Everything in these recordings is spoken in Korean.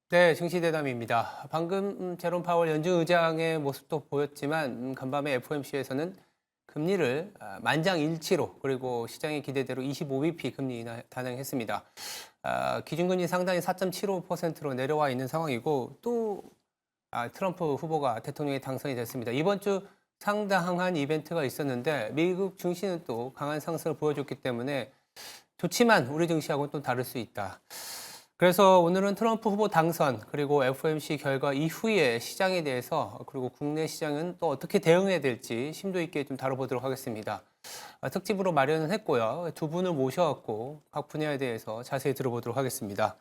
네, 증시대담입니다. 방금 제롬 파월 연준 의장의 모습도 보였지만 간밤에 FOMC에서는 금리를 만장일치로 그리고 시장의 기대대로 25bp 금리 인하 단행했습니다. 기준금리 상당히 4.75%로 내려와 있는 상황이고 또 트럼프 후보가 대통령에 당선이 됐습니다. 이번 주 상당한 이벤트가 있었는데 미국 증시는 또 강한 상승을 보여줬기 때문에 좋지만 우리 증시하고는 또 다를 수 있다. 그래서 오늘은 트럼프 후보 당선 그리고 FOMC 결과 이후의 시장에 대해서 그리고 국내 시장은 또 어떻게 대응해야 될지 심도 있게 좀 다뤄보도록 하겠습니다. 특집으로 마련은 했고요. 두 분을 모셔왔고 각 분야에 대해서 자세히 들어보도록 하겠습니다.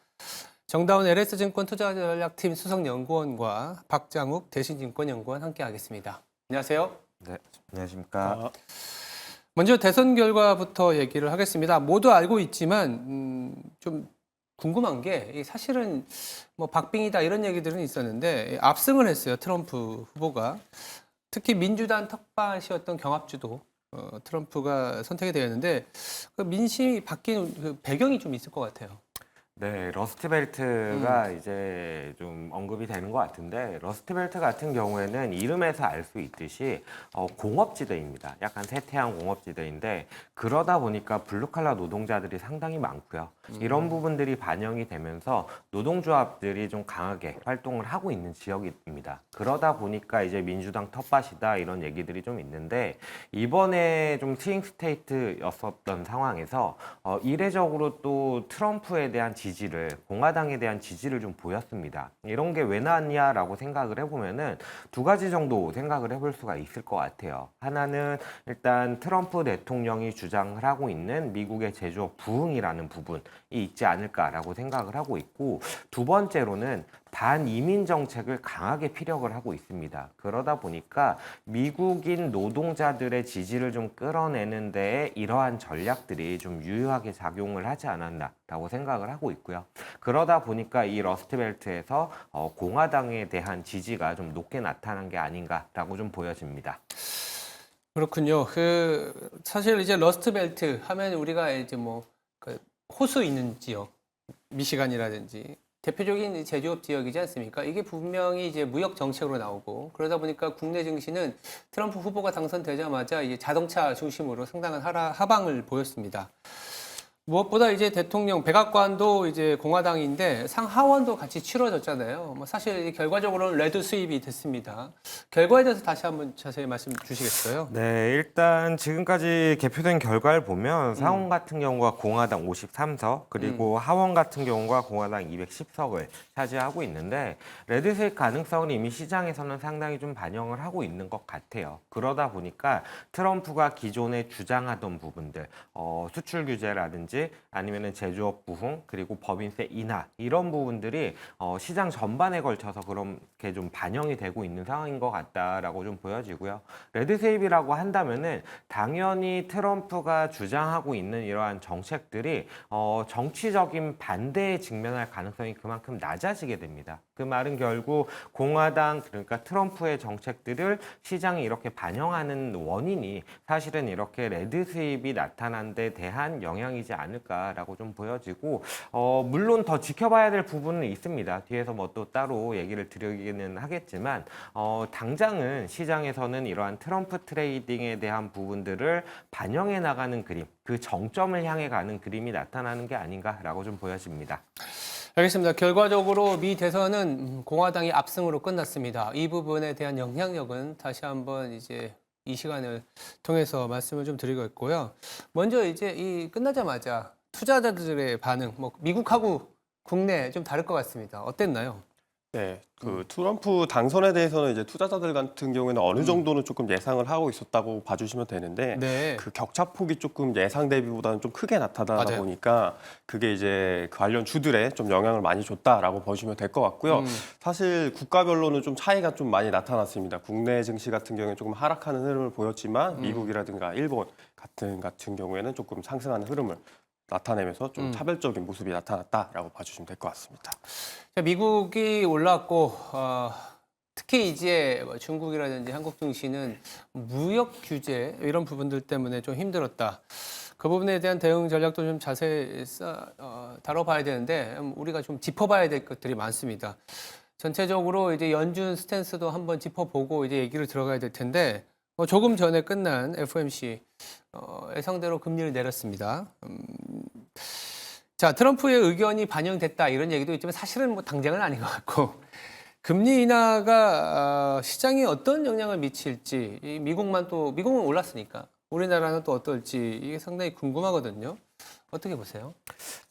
정다운 LS증권 투자전략팀 수석연구원과 박장욱 대신증권연구원 함께하겠습니다. 안녕하세요. 네, 안녕하십니까. 먼저 대선 결과부터 얘기를 하겠습니다. 모두 알고 있지만 좀 궁금한 게 사실은 뭐 박빙이다 이런 얘기들은 있었는데 압승을 했어요. 트럼프 후보가. 특히 민주당 텃밭이었던 경합주도 트럼프가 선택이 되었는데 그 민심이 바뀐 그 배경이 좀 있을 것 같아요. 네, 러스트벨트가 이제 좀 언급이 되는 것 같은데, 러스트벨트 같은 경우에는 이름에서 알 수 있듯이 공업지대입니다. 약간 세태한 공업지대인데, 그러다 보니까 블루칼라 노동자들이 상당히 많고요. 이런 부분들이 반영이 되면서 노동조합들이 좀 강하게 활동을 하고 있는 지역입니다. 그러다 보니까 이제 민주당 텃밭이다 이런 얘기들이 좀 있는데, 이번에 좀 스윙 스테이트였었던 상황에서 이례적으로 또 트럼프에 대한 지지를, 공화당에 대한 지지를 좀 보였습니다. 이런 게 왜 나왔냐라고 생각을 해보면은 두 가지 정도 생각을 해볼 수가 있을 것 같아요. 하나는 일단 트럼프 대통령이 주장을 하고 있는 미국의 제조업 부흥이라는 부분이 있지 않을까라고 생각을 하고 있고, 두 번째로는 반이민 정책을 강하게 피력을 하고 있습니다. 그러다 보니까 미국인 노동자들의 지지를 좀 끌어내는 데에 이러한 전략들이 좀 유효하게 작용을 하지 않았나라고 생각을 하고 있고요. 그러다 보니까 이 러스트벨트에서 공화당에 대한 지지가 좀 높게 나타난 게 아닌가라고 좀 보여집니다. 그렇군요. 그 사실 이제 러스트벨트 하면 우리가 이제 뭐그 호수 있는 지역, 미시간이라든지 대표적인 제조업 지역이지 않습니까? 이게 분명히 이제 무역 정책으로 나오고 그러다 보니까 국내 증시는 트럼프 후보가 당선되자마자 이제 자동차 중심으로 상당한 하방을 보였습니다. 무엇보다 이제 대통령 백악관도 이제 공화당인데 상하원도 같이 치러졌잖아요. 뭐 사실 결과적으로는 레드 수입이 됐습니다. 결과에 대해서 다시 한번 자세히 말씀 주시겠어요? 네, 일단 지금까지 개표된 결과를 보면 상원 같은 경우가 공화당 53석, 그리고 하원 같은 경우가 공화당 210석을 차지하고 있는데, 레드색 가능성은 이미 시장에서는 상당히 좀 반영을 하고 있는 것 같아요. 그러다 보니까 트럼프가 기존에 주장하던 부분들, 수출 규제라든지 아니면은 제조업 부흥, 그리고 법인세 인하, 이런 부분들이 시장 전반에 걸쳐서 그렇게 좀 반영이 되고 있는 상황인 것 같다라고 좀 보여지고요. 레드 세입이라고 한다면은 당연히 트럼프가 주장하고 있는 이러한 정책들이 정치적인 반대에 직면할 가능성이 그만큼 낮아지게 됩니다. 그 말은 결국 공화당, 그러니까 트럼프의 정책들을 시장이 이렇게 반영하는 원인이 사실은 이렇게 레드 수입이 나타난 데 대한 영향이지 않을까라고 좀 보여지고, 물론 더 지켜봐야 될 부분은 있습니다. 뒤에서 뭐 또 따로 얘기를 드리기는 하겠지만, 당장은 시장에서는 이러한 트럼프 트레이딩에 대한 부분들을 반영해 나가는 그림, 그 정점을 향해 가는 그림이 나타나는 게 아닌가라고 좀 보여집니다. 알겠습니다. 결과적으로 미 대선은 공화당이 압승으로 끝났습니다. 이 부분에 대한 영향력은 다시 한번 이제 이 시간을 통해서 말씀을 좀 드리겠고요. 먼저 이제 이 끝나자마자 투자자들의 반응, 뭐 미국하고 국내 좀 다를 것 같습니다. 어땠나요? 네, 그 트럼프 당선에 대해서는 이제 투자자들 같은 경우에는 어느 정도는 조금 예상을 하고 있었다고 봐주시면 되는데 네, 그 격차폭이 조금 예상 대비보다는 좀 크게 나타나다 맞아요. 보니까 그게 이제 그 관련 주들에 좀 영향을 많이 줬다라고 보시면 될 것 같고요. 사실 국가별로는 좀 차이가 좀 많이 나타났습니다. 국내 증시 같은 경우에 조금 하락하는 흐름을 보였지만 미국이라든가 일본 같은 경우에는 조금 상승하는 흐름을 나타내면서 좀 차별적인 모습이 나타났다라고 봐주시면 될 것 같습니다. 자, 미국이 올랐고 특히 이제 뭐 중국이라든지 한국 증시는 무역 규제 이런 부분들 때문에 좀 힘들었다. 그 부분에 대한 대응 전략도 좀 자세히 다뤄봐야 되는데 우리가 좀 짚어봐야 될 것들이 많습니다. 전체적으로 이제 연준 스탠스도 한번 짚어보고 이제 얘기를 들어가야 될 텐데 조금 전에 끝난 FOMC 예상대로 금리를 내렸습니다. 자, 트럼프의 의견이 반영됐다 이런 얘기도 있지만 사실은 뭐 당장은 아닌 것 같고 금리 인하가 시장에 어떤 영향을 미칠지 미국은 올랐으니까 우리나라는 또 어떨지 이게 상당히 궁금하거든요. 어떻게 보세요?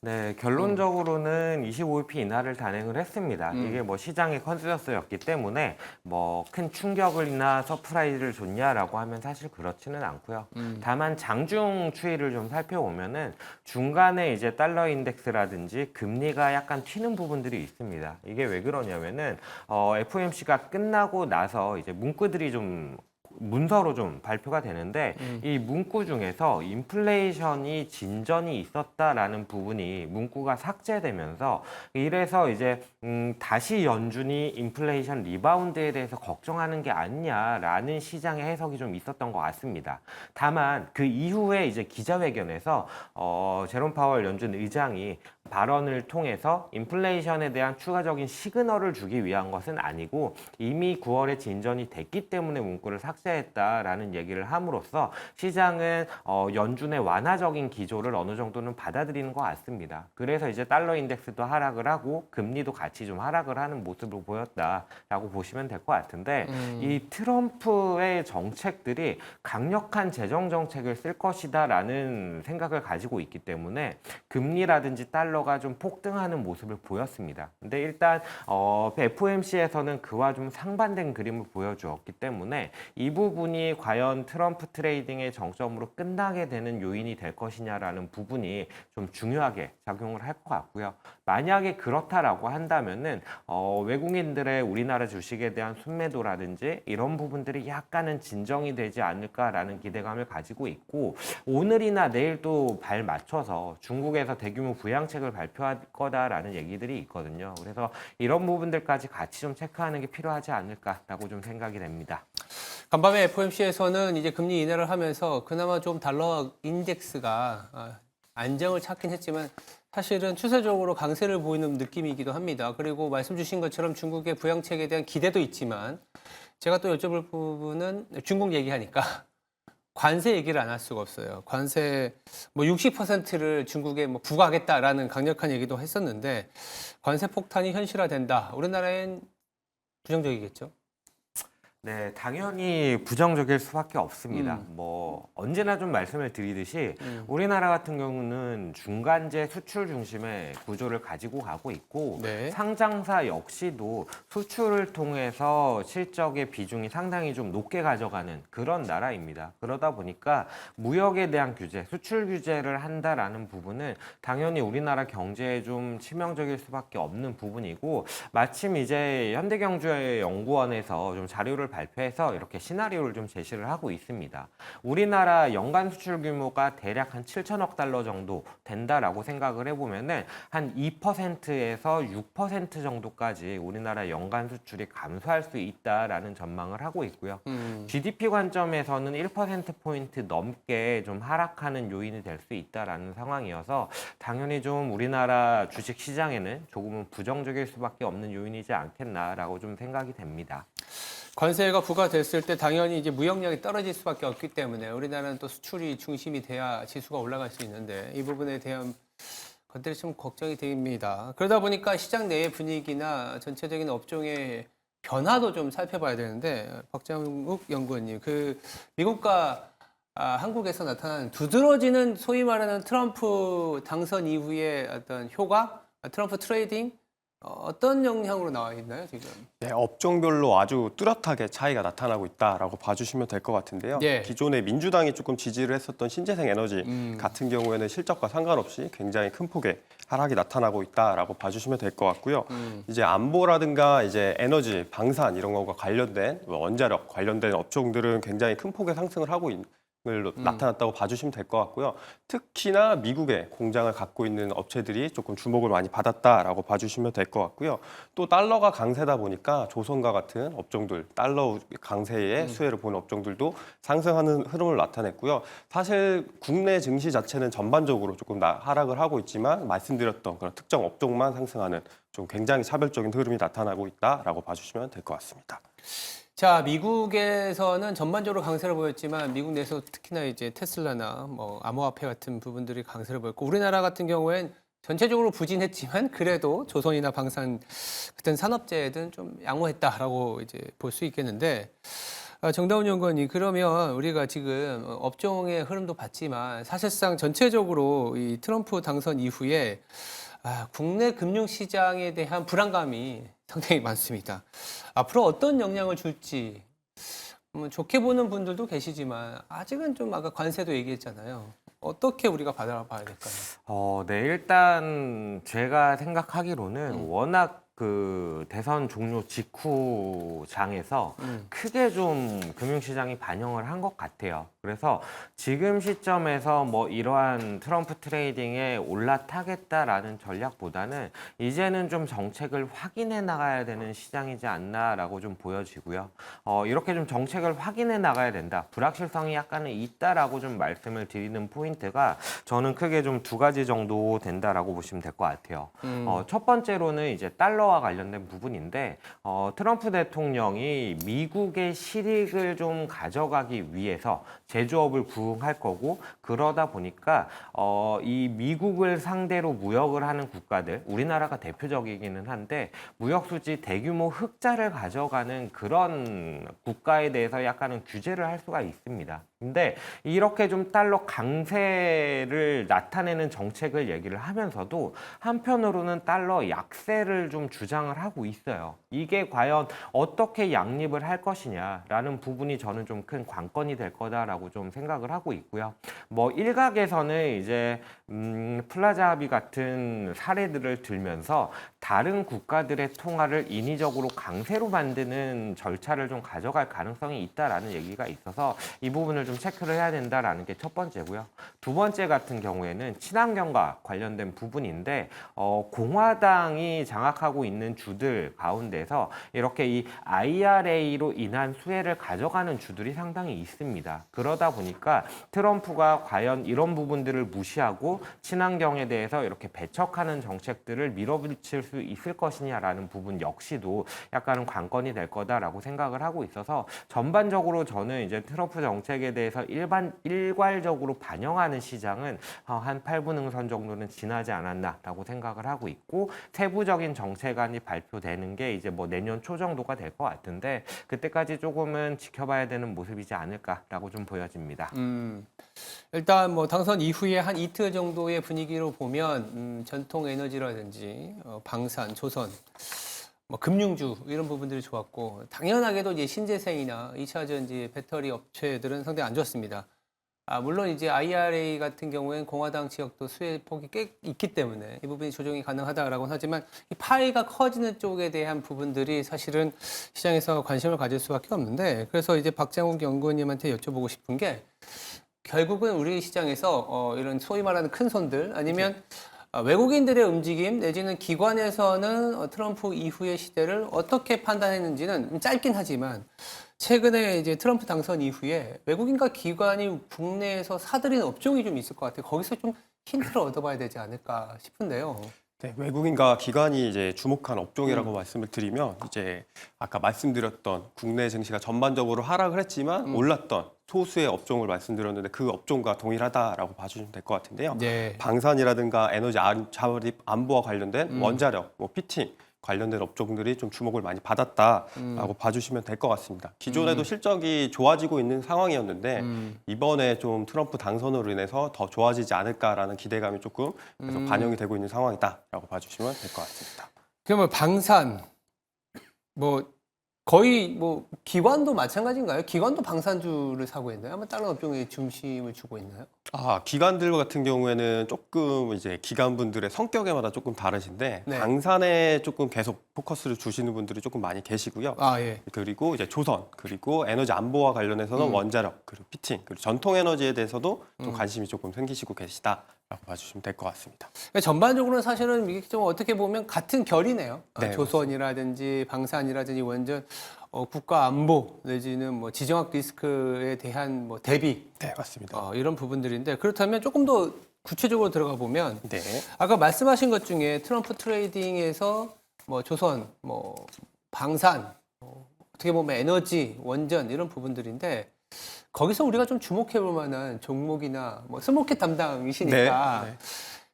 네, 결론적으로는 25bp 인하를 단행을 했습니다. 이게 뭐 시장의 컨센서스였기 때문에 뭐 큰 충격이나 서프라이즈를 줬냐라고 하면 사실 그렇지는 않고요. 다만 장중 추이를 좀 살펴보면은 중간에 이제 달러 인덱스라든지 금리가 약간 튀는 부분들이 있습니다. 이게 왜 그러냐면은 FOMC가 끝나고 나서 이제 문구들이 좀 문서로 좀 발표가 되는데 이 문구 중에서 인플레이션이 진전이 있었다라는 부분이 문구가 삭제되면서 이래서 이제 다시 연준이 인플레이션 리바운드에 대해서 걱정하는 게 아니냐라는 시장의 해석이 좀 있었던 것 같습니다. 다만 그 이후에 이제 기자회견에서 제롬 파월 연준 의장이 발언을 통해서 인플레이션에 대한 추가적인 시그널을 주기 위한 것은 아니고 이미 9월에 진전이 됐기 때문에 문구를 삭제했다라는 얘기를 함으로써 시장은 연준의 완화적인 기조를 어느 정도는 받아들이는 것 같습니다. 그래서 이제 달러 인덱스도 하락을 하고 금리도 같이 좀 하락을 하는 모습을 보였다라고 보시면 될 것 같은데 이 트럼프의 정책들이 강력한 재정 정책을 쓸 것이다라는 생각을 가지고 있기 때문에 금리라든지 달러가 좀 폭등하는 모습을 보였습니다. 근데 일단 FOMC에서는 그와 좀 상반된 그림을 보여주었기 때문에 이 부분이 과연 트럼프 트레이딩의 정점으로 끝나게 되는 요인이 될 것이냐라는 부분이 좀 중요하게 작용을 할 것 같고요. 만약에 그렇다라고 한다면은 외국인들의 우리나라 주식에 대한 순매도라든지 이런 부분들이 약간은 진정이 되지 않을까라는 기대감을 가지고 있고 오늘이나 내일 또 발 맞춰서 중국에서 대규모 부양책을 발표할 거다라는 얘기들이 있거든요. 그래서 이런 부분들까지 같이 좀 체크하는 게 필요하지 않을까라고 좀 생각이 됩니다. 간밤에 FOMC에서는 이제 금리 인하를 하면서 그나마 좀 달러 인덱스가 안정을 찾긴 했지만 사실은 추세적으로 강세를 보이는 느낌이기도 합니다. 그리고 말씀 주신 것처럼 중국의 부양책에 대한 기대도 있지만 제가 또 여쭤볼 부분은 중국 얘기하니까 관세 얘기를 안 할 수가 없어요. 관세 뭐 60%를 중국에 뭐 부과하겠다라는 강력한 얘기도 했었는데 관세 폭탄이 현실화된다. 우리나라엔 부정적이겠죠? 네, 당연히 부정적일 수밖에 없습니다. 뭐 언제나 좀 말씀을 드리듯이 우리나라 같은 경우는 중간재 수출 중심의 구조를 가지고 가고 있고 네. 상장사 역시도 수출을 통해서 실적의 비중이 상당히 좀 높게 가져가는 그런 나라입니다. 그러다 보니까 무역에 대한 규제, 수출 규제를 한다라는 부분은 당연히 우리나라 경제에 좀 치명적일 수밖에 없는 부분이고 마침 이제 현대경제연구원에서 좀 자료를 발표해서 이렇게 시나리오를 좀 제시를 하고 있습니다. 우리나라 연간 수출 규모가 대략 한 7천억 달러 정도 된다라고 생각을 해보면은 한 2%에서 6% 정도까지 우리나라 연간 수출이 감소할 수 있다라는 전망을 하고 있고요. GDP 관점에서는 1%포인트 넘게 좀 하락하는 요인이 될 수 있다라는 상황이어서 당연히 좀 우리나라 주식 시장에는 조금은 부정적일 수밖에 없는 요인이지 않겠나라고 좀 생각이 됩니다. 관세가 부과됐을 때 당연히 이제 무역량이 떨어질 수밖에 없기 때문에 우리나라는 또 수출이 중심이 돼야 지수가 올라갈 수 있는데 이 부분에 대한 것들이 좀 걱정이 됩니다. 그러다 보니까 시장 내의 분위기나 전체적인 업종의 변화도 좀 살펴봐야 되는데 박장욱 연구원님, 그 미국과 한국에서 나타난 두드러지는 소위 말하는 트럼프 당선 이후의 어떤 효과, 트럼프 트레이딩 어떤 영향으로 나와 있나요 지금? 네, 업종별로 아주 뚜렷하게 차이가 나타나고 있다라고 봐주시면 될 것 같은데요. 예. 기존에 민주당이 조금 지지를 했었던 신재생 에너지 같은 경우에는 실적과 상관없이 굉장히 큰 폭의 하락이 나타나고 있다라고 봐주시면 될 것 같고요. 이제 안보라든가 이제 에너지, 방산 이런 것과 관련된 원자력 관련된 업종들은 굉장히 큰 폭의 상승을 하고 나타났다고 봐주시면 될 것 같고요. 특히나 미국에 공장을 갖고 있는 업체들이 조금 주목을 많이 받았다라고 봐주시면 될 것 같고요. 또 달러가 강세다 보니까 조선과 같은 업종들, 달러 강세의 수혜를 보는 업종들도 상승하는 흐름을 나타냈고요. 사실 국내 증시 자체는 전반적으로 조금 하락을 하고 있지만 말씀드렸던 그런 특정 업종만 상승하는 좀 굉장히 차별적인 흐름이 나타나고 있다라고 봐주시면 될 것 같습니다. 자, 미국에서는 전반적으로 강세를 보였지만 미국 내에서 특히나 이제 테슬라나 뭐 암호화폐 같은 부분들이 강세를 보였고 우리나라 같은 경우엔 전체적으로 부진했지만 그래도 조선이나 방산 같은 산업재해는 좀 양호했다라고 이제 볼 수 있겠는데 정다운 연구원님 그러면 우리가 지금 업종의 흐름도 봤지만 사실상 전체적으로 이 트럼프 당선 이후에 국내 금융시장에 대한 불안감이 상당히 많습니다. 앞으로 어떤 영향을 줄지 좋게 보는 분들도 계시지만 아직은 좀 아까 관세도 얘기했잖아요. 어떻게 우리가 바라봐야 될까요? 네, 일단 제가 생각하기로는 워낙 그 대선 종료 직후장에서 크게 좀 금융시장이 반영을 한 것 같아요. 그래서 지금 시점에서 뭐 이러한 트럼프 트레이딩에 올라타겠다라는 전략보다는 이제는 좀 정책을 확인해 나가야 되는 시장이지 않나라고 좀 보여지고요. 이렇게 좀 정책을 확인해 나가야 된다. 불확실성이 약간은 있다라고 좀 말씀을 드리는 포인트가 저는 크게 좀 두 가지 정도 된다라고 보시면 될 것 같아요. 첫 번째로는 이제 달러와 관련된 부분인데 트럼프 대통령이 미국의 실익을 좀 가져가기 위해서 제조업을 부흥할 거고 그러다 보니까 이 미국을 상대로 무역을 하는 국가들 우리나라가 대표적이기는 한데 무역 수지 대규모 흑자를 가져가는 그런 국가에 대해서 약간은 규제를 할 수가 있습니다. 근데 이렇게 좀 달러 강세를 나타내는 정책을 얘기를 하면서도 한편으로는 달러 약세를 좀 주장을 하고 있어요. 이게 과연 어떻게 양립을 할 것이냐라는 부분이 저는 좀 큰 관건이 될 거다라고 좀 생각을 하고 있고요. 뭐 일각에서는 이제 플라자 합의 같은 사례들을 들면서 다른 국가들의 통화를 인위적으로 강세로 만드는 절차를 좀 가져갈 가능성이 있다라는 얘기가 있어서 이 부분을 좀 체크를 해야 된다라는 게 첫 번째고요. 두 번째 같은 경우에는 친환경과 관련된 부분인데 공화당이 장악하고 있는 주들 가운데서 이렇게 이 IRA로 인한 수혜를 가져가는 주들이 상당히 있습니다. 그러다 보니까 트럼프가 과연 이런 부분들을 무시하고 친환경에 대해서 이렇게 배척하는 정책들을 밀어붙일 수 있을 것이냐라는 부분 역시도 약간은 관건이 될 거다라고 생각을 하고 있어서 전반적으로 저는 이제 트럼프 정책에 대해서 일괄적으로 반영하는 시장은 한 8분 응선 정도는 지나지 않았나라고 생각을 하고 있고 세부적인 정책안이 발표되는 게 이제 뭐 내년 초 정도가 될 것 같은데 그때까지 조금은 지켜봐야 되는 모습이지 않을까라고 좀 보여집니다. 일단 뭐 당선 이후에 한 이틀 정도의 분위기로 보면 전통 에너지라든지 방산, 조선, 뭐 금융주 이런 부분들이 좋았고 당연하게도 이제 신재생이나 2차 전지 배터리 업체들은 상당히 안 좋았습니다. 물론 이제 IRA 같은 경우에는 공화당 지역도 수혜 폭이 꽤 있기 때문에 이 부분이 조정이 가능하다라고는 하지만 이 파이가 커지는 쪽에 대한 부분들이 사실은 시장에서 관심을 가질 수밖에 없는데 그래서 이제 박장욱 연구원님한테 여쭤보고 싶은 게 결국은 우리 시장에서 이런 소위 말하는 큰 손들 아니면 외국인들의 움직임 내지는 기관에서는 트럼프 이후의 시대를 어떻게 판단했는지는 짧긴 하지만 최근에 이제 트럼프 당선 이후에 외국인과 기관이 국내에서 사들인 업종이 좀 있을 것 같아요. 거기서 좀 힌트를 얻어봐야 되지 않을까 싶은데요. 네, 외국인과 기관이 이제 주목한 업종이라고 말씀을 드리면 이제 아까 말씀드렸던 국내 증시가 전반적으로 하락을 했지만 올랐던 소수의 업종을 말씀드렸는데 그 업종과 동일하다라고 봐주시면 될 것 같은데요. 네. 방산이라든가 에너지 자립 안보와 관련된 원자력, 뭐 피팅 관련된 업종들이 좀 주목을 많이 받았다라고 봐주시면 될 것 같습니다. 기존에도 실적이 좋아지고 있는 상황이었는데 이번에 좀 트럼프 당선으로 인해서 더 좋아지지 않을까라는 기대감이 조금 계속 반영이 되고 있는 상황이다라고 봐주시면 될 것 같습니다. 그러면 방산, 뭐 거의 뭐 기관도 마찬가지인가요? 기관도 방산주를 사고 있나요? 아마 다른 업종에 중심을 주고 있나요? 기관들 같은 경우에는 조금 이제 기관분들의 성격에마다 조금 다르신데 네. 방산에 조금 계속 포커스를 주시는 분들이 조금 많이 계시고요. 예. 그리고 이제 조선, 그리고 에너지 안보와 관련해서는 원자력, 그리고 피팅, 그리고 전통 에너지에 대해서도 좀 관심이 조금 생기시고 계시다라고 봐주시면 될 것 같습니다. 그러니까 전반적으로는 사실은 이게 좀 어떻게 보면 같은 결이네요. 네, 조선이라든지 방산이라든지 원전, 국가 안보 내지는 뭐 지정학 리스크에 대한 뭐 대비 네, 맞습니다. 이런 부분들인데 그렇다면 조금 더 구체적으로 들어가 보면 네. 아까 말씀하신 것 중에 트럼프 트레이딩에서 뭐 조선, 뭐 방산, 어떻게 보면 에너지, 원전 이런 부분들인데 거기서 우리가 좀 주목해 볼 만한 종목이나 뭐 스모켓 담당이시니까 네.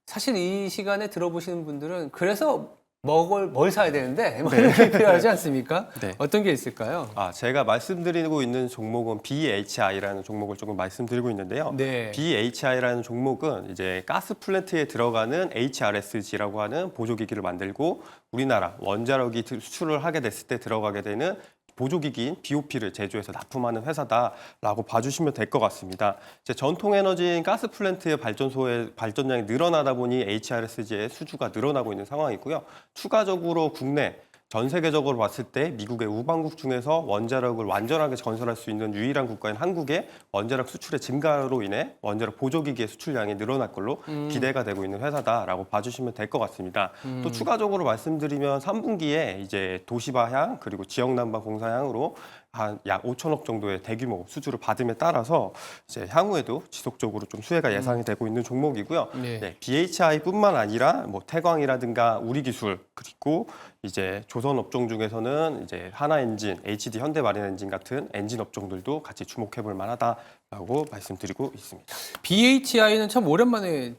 사실 이 시간에 들어보시는 분들은 그래서 뭘 사야 되는데 뭐 이런 게 필요하지 않습니까? 네. 어떤 게 있을까요? 제가 말씀드리고 있는 종목은 BHI라는 종목을 조금 말씀드리고 있는데요. 네. BHI라는 종목은 이제 가스 플랜트에 들어가는 HRSG라고 하는 보조기기를 만들고 우리나라 원자력이 수출을 하게 됐을 때 들어가게 되는 보조기기인 BOP를 제조해서 납품하는 회사다라고 봐주시면 될 것 같습니다. 이제 전통 에너지인 가스 플랜트의 발전소의 발전량이 늘어나다 보니 HRSG의 수주가 늘어나고 있는 상황이고요. 추가적으로 국내 전 세계적으로 봤을 때 미국의 우방국 중에서 원자력을 완전하게 건설할 수 있는 유일한 국가인 한국의 원자력 수출의 증가로 인해 원자력 보조기기의 수출량이 늘어날 걸로 기대가 되고 있는 회사다라고 봐주시면 될 것 같습니다. 또 추가적으로 말씀드리면 3분기에 이제 도시바향 그리고 지역난방 공사향으로 한 약 5천억 정도의 대규모 수주를 받음에 따라서 이제 향후에도 지속적으로 좀 수혜가 예상이 되고 있는 종목이고요. 네. BHI뿐만 아니라 뭐 태광이라든가 우리기술 그리고 이제 조선 업종 중에서는 이제 하나엔진, HD 현대마린엔진 같은 엔진 업종들도 같이 주목해볼 만하다라고 말씀드리고 있습니다. BHI는 참 오랜만에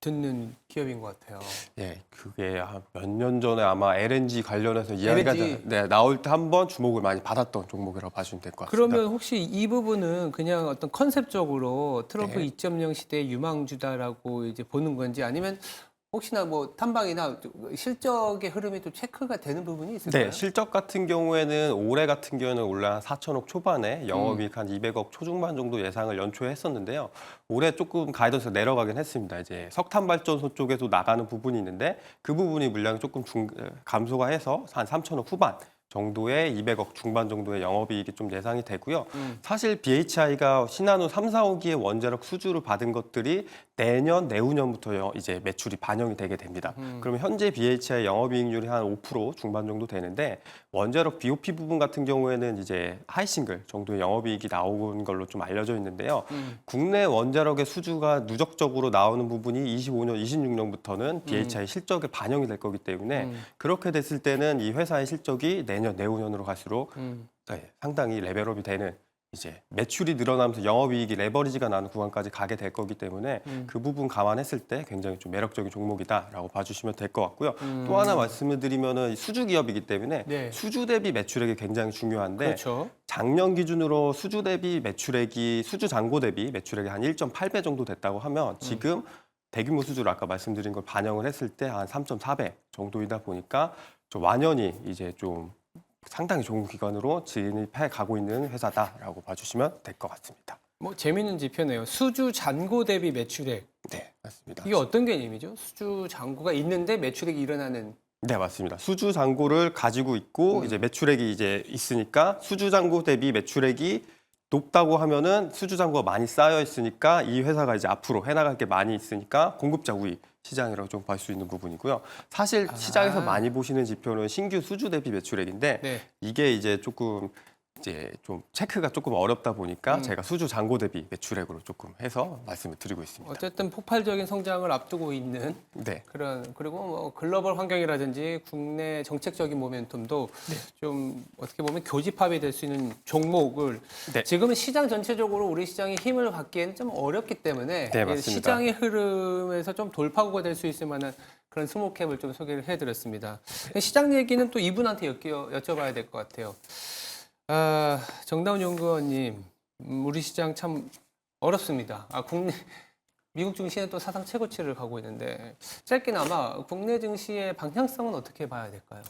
듣는 기업인 것 같아요. 예, 그게 몇 년 전에 아마 LNG 관련해서 이야기가 LNG. 나올 때 한번 주목을 많이 받았던 종목이라고 봐주시면 될 것 같습니다. 그러면 혹시 이 부분은 그냥 어떤 컨셉적으로 트럼프 네. 2.0 시대의 유망주다라고 이제 보는 건지 아니면 혹시나 뭐 탐방이나 실적의 흐름이 또 체크가 되는 부분이 있을까요? 네, 실적 같은 경우에는 올해 같은 경우에는 원래 한 4천억 초반에 영업이익 한 200억 초중반 정도 예상을 연초에 했었는데요. 올해 조금 가이던스가 내려가긴 했습니다. 이제 석탄 발전소 쪽에도 나가는 부분이 있는데 그 부분이 물량이 조금 감소가 해서 한 3천억 후반 정도의 200억 중반 정도의 영업이익이 좀 예상이 되고요. 사실 BHI가 신한우 3, 4호기의 원자력 수주를 받은 것들이 내년, 내후년부터 이제 매출이 반영이 되게 됩니다. 그러면 현재 BHI 영업이익률이 한 5% 중반 정도 되는데 원자력 BOP 부분 같은 경우에는 이제 하이싱글 정도의 영업이익이 나오는 걸로 좀 알려져 있는데요. 국내 원자력의 수주가 누적적으로 나오는 부분이 25년, 26년부터는 BHI 실적에 반영이 될 거기 때문에 그렇게 됐을 때는 이 회사의 실적이 내년, 내후년으로 갈수록 상당히 레벨업이 되는 이제 매출이 늘어나면서 영업이익이 레버리지가 나는 구간까지 가게 될 거기 때문에 그 부분 감안했을 때 굉장히 좀 매력적인 종목이다라고 봐주시면 될 것 같고요. 또 하나 말씀을 드리면은 수주 기업이기 때문에 네. 수주 대비 매출액이 굉장히 중요한데 그렇죠. 작년 기준으로 수주 대비 매출액이 수주 잔고 대비 매출액이 한 1.8배 정도 됐다고 하면 지금 대규모 수주를 아까 말씀드린 걸 반영을 했을 때 한 3.4배 정도이다 보니까 좀 완연히 이제 좀 상당히 좋은 기관으로 진입해 가고 있는 회사다라고 봐주시면 될 것 같습니다. 뭐 재미있는 지표네요. 수주 잔고 대비 매출액. 네, 맞습니다. 이게 어떤 개념이죠? 수주 잔고가 있는데 매출액이 일어나는. 네, 맞습니다. 수주 잔고를 가지고 있고 이제 매출액이 이제 있으니까 수주 잔고 대비 매출액이 높다고 하면은 수주 잔고가 많이 쌓여 있으니까 이 회사가 이제 앞으로 해나갈 게 많이 있으니까 공급자 우위 시장이라고 좀 볼 수 있는 부분이고요. 사실 시장에서 많이 보시는 지표는 신규 수주 대비 매출액인데 네. 이게 이제 조금 이제 좀 체크가 조금 어렵다 보니까 제가 수주 잔고 대비 매출액으로 조금 해서 말씀을 드리고 있습니다. 어쨌든 폭발적인 성장을 앞두고 있는 네. 그리고 뭐 글로벌 환경이라든지 국내 정책적인 모멘텀도 좀 어떻게 보면 교집합이 될 수 있는 종목을 네. 지금은 시장 전체적으로 우리 시장이 힘을 받기에는 좀 어렵기 때문에 네, 맞습니다. 시장의 흐름에서 좀 돌파구가 될 수 있을 만한 그런 스몰캡을 좀 소개를 해드렸습니다. 시장 얘기는 또 이분한테 여쭤봐야 될 것 같아요. 정다운 연구원님, 우리 시장 참 어렵습니다. 미국 증시는 또 사상 최고치를 가고 있는데 짧게나마 국내 증시의 방향성은 어떻게 봐야 될까요?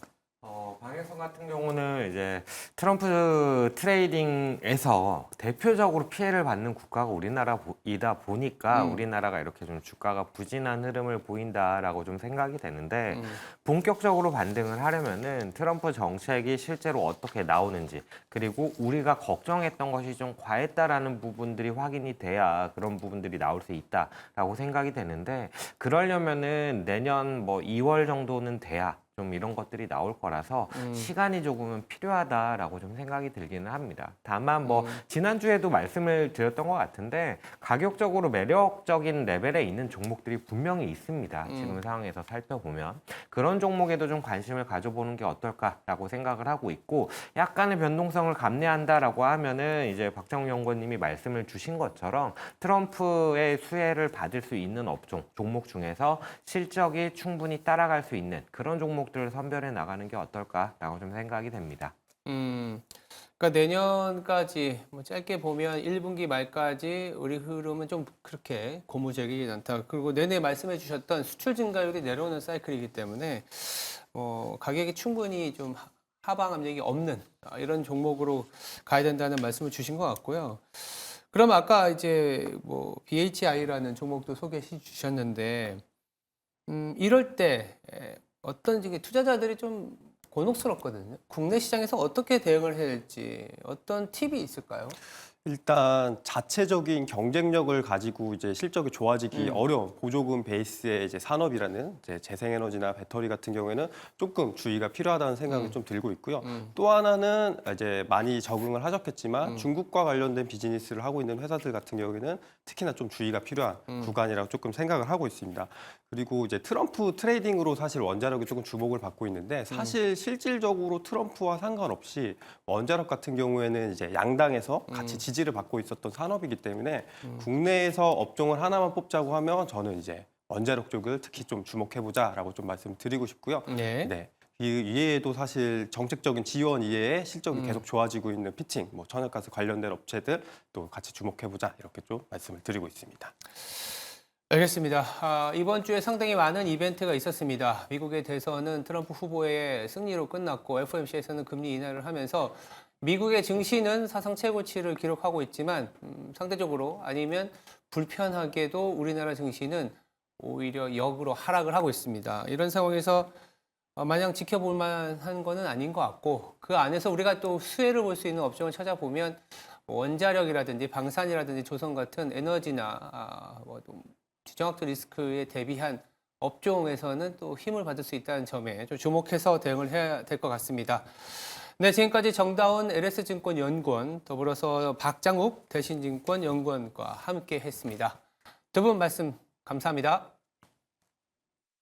방해성 같은 경우는 이제 트럼프 트레이딩에서 대표적으로 피해를 받는 국가가 우리나라이다 보니까 우리나라가 이렇게 좀 주가가 부진한 흐름을 보인다라고 좀 생각이 되는데 본격적으로 반등을 하려면은 트럼프 정책이 실제로 어떻게 나오는지 그리고 우리가 걱정했던 것이 좀 과했다라는 부분들이 확인이 돼야 그런 부분들이 나올 수 있다라고 생각이 되는데 그러려면은 내년 뭐 2월 정도는 돼야 좀 이런 것들이 나올 거라서 시간이 조금은 필요하다라고 좀 생각이 들기는 합니다. 다만 뭐 지난주에도 말씀을 드렸던 것 같은데 가격적으로 매력적인 레벨에 있는 종목들이 분명히 있습니다. 지금 상황에서 살펴보면 그런 종목에도 좀 관심을 가져보는 게 어떨까라고 생각을 하고 있고 약간의 변동성을 감내한다라고 하면은 이제 박정우 연구원님이 말씀을 주신 것처럼 트럼프의 수혜를 받을 수 있는 업종 종목 중에서 실적이 충분히 따라갈 수 있는 그런 종목들을 선별해 나가는 게 어떨까라고 좀 생각이 됩니다. 그러니까 내년까지 뭐 짧게 보면 1분기 말까지 우리 흐름은 좀 그렇게 고무적이지 않다. 그리고 내내 말씀해 주셨던 수출 증가율이 내려오는 사이클이기 때문에 가격이 충분히 좀 하방 압력이 없는 이런 종목으로 가야 된다는 말씀을 주신 것 같고요. 그럼 아까 이제 뭐 BHI라는 종목도 소개해 주셨는데 이럴 때 어떤 투자자들이 좀 곤혹스럽거든요. 국내 시장에서 어떻게 대응을 해야 될지 어떤 팁이 있을까요? 일단 자체적인 경쟁력을 가지고 이제 실적이 좋아지기 어려운 보조금 베이스의 이제 산업이라는 이제 재생에너지나 배터리 같은 경우에는 조금 주의가 필요하다는 생각이 좀 들고 있고요. 또 하나는 이제 많이 적응을 하셨겠지만 중국과 관련된 비즈니스를 하고 있는 회사들 같은 경우에는 특히나 좀 주의가 필요한 구간이라고 조금 생각을 하고 있습니다. 그리고 이제 트럼프 트레이딩으로 사실 원자력이 조금 주목을 받고 있는데 사실 실질적으로 트럼프와 상관없이 원자력 같은 경우에는 이제 양당에서 같이 지지를 받고 있었던 산업이기 때문에 국내에서 업종을 하나만 뽑자고 하면 저는 이제 원자력 쪽을 특히 좀 주목해보자라고 좀 말씀드리고 싶고요. 네. 네. 이 이외에도 사실 정책적인 지원 이외에 실적이 계속 좋아지고 있는 피팅, 뭐 천연가스 관련된 업체들 또 같이 주목해보자 이렇게 좀 말씀을 드리고 있습니다. 알겠습니다. 이번 주에 상당히 많은 이벤트가 있었습니다. 미국의 대선은 트럼프 후보의 승리로 끝났고 FOMC에서는 금리 인하를 하면서 미국의 증시는 사상 최고치를 기록하고 있지만 상대적으로 아니면 불편하게도 우리나라 증시는 오히려 역으로 하락을 하고 있습니다. 이런 상황에서 마냥 지켜볼 만한 거는 아닌 것 같고 그 안에서 우리가 또 수혜를 볼 수 있는 업종을 찾아보면 원자력이라든지 방산이라든지 조선 같은 에너지나 지정학적 리스크에 대비한 업종에서는 또 힘을 받을 수 있다는 점에 좀 주목해서 대응을 해야 될 것 같습니다. 네, 지금까지 정다운 LS증권 연구원 더불어서 박장욱 대신증권 연구원과 함께 했습니다. 두 분 말씀 감사합니다.